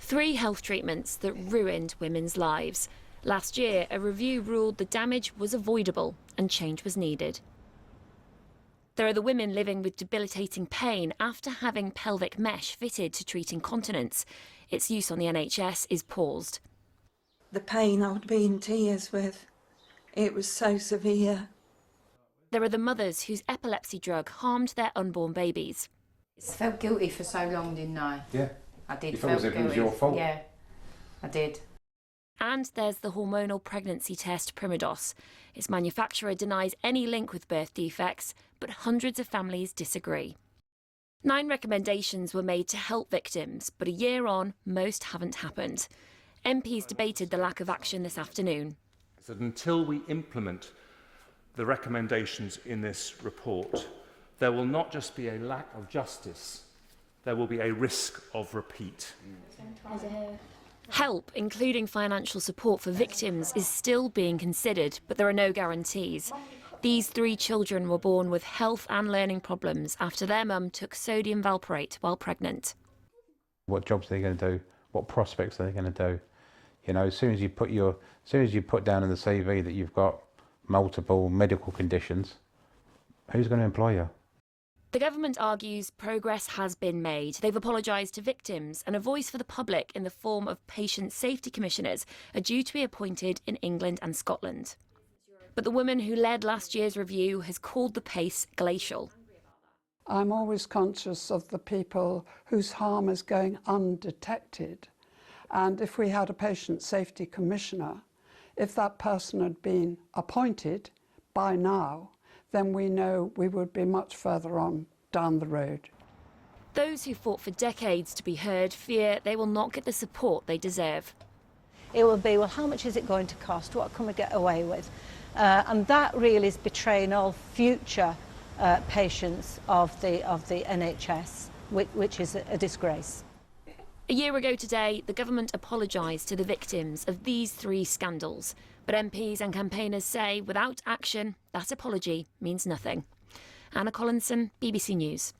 3 health treatments that ruined women's lives. Last year, a review ruled the damage was avoidable and change was needed. There are the women living with debilitating pain after having pelvic mesh fitted to treat incontinence. Its use on the NHS is paused. The pain I would be in tears with. It was so severe. There are the mothers whose epilepsy drug harmed their unborn babies. I felt guilty for so long, didn't I? Yeah. I did. You felt as if it was your fault? Yeah, I did. And there's the hormonal pregnancy test Primodos. Its manufacturer denies any link with birth defects, but hundreds of families disagree. 9 recommendations were made to help victims, but a year on, most haven't happened. MPs debated the lack of action this afternoon. That until we implement the recommendations in this report, there will not just be a lack of justice, there will be a risk of repeat. Help, including financial support for victims, is still being considered, but there are no guarantees. These 3 children were born with health and learning problems after their mum took sodium valproate while pregnant. What jobs are they going to do? What prospects are they going to do? You know, as soon as you put down in the CV that you've got multiple medical conditions, who's going to employ you? The government argues progress has been made. They've apologised to victims, and a voice for the public in the form of patient safety commissioners are due to be appointed in England and Scotland. But the woman who led last year's review has called the pace glacial. I'm always conscious of the people whose harm is going undetected. And if we had a patient safety commissioner, if that person had been appointed by now, then we know we would be much further on down the road. Those who fought for decades to be heard fear they will not get the support they deserve. It will be, well, how much is it going to cost? What can we get away with? And that really is betraying all future patients of the NHS, which is a disgrace. A year ago today, the government apologised to the victims of these 3 scandals. But MPs and campaigners say without action, that apology means nothing. Anna Collinson, BBC News.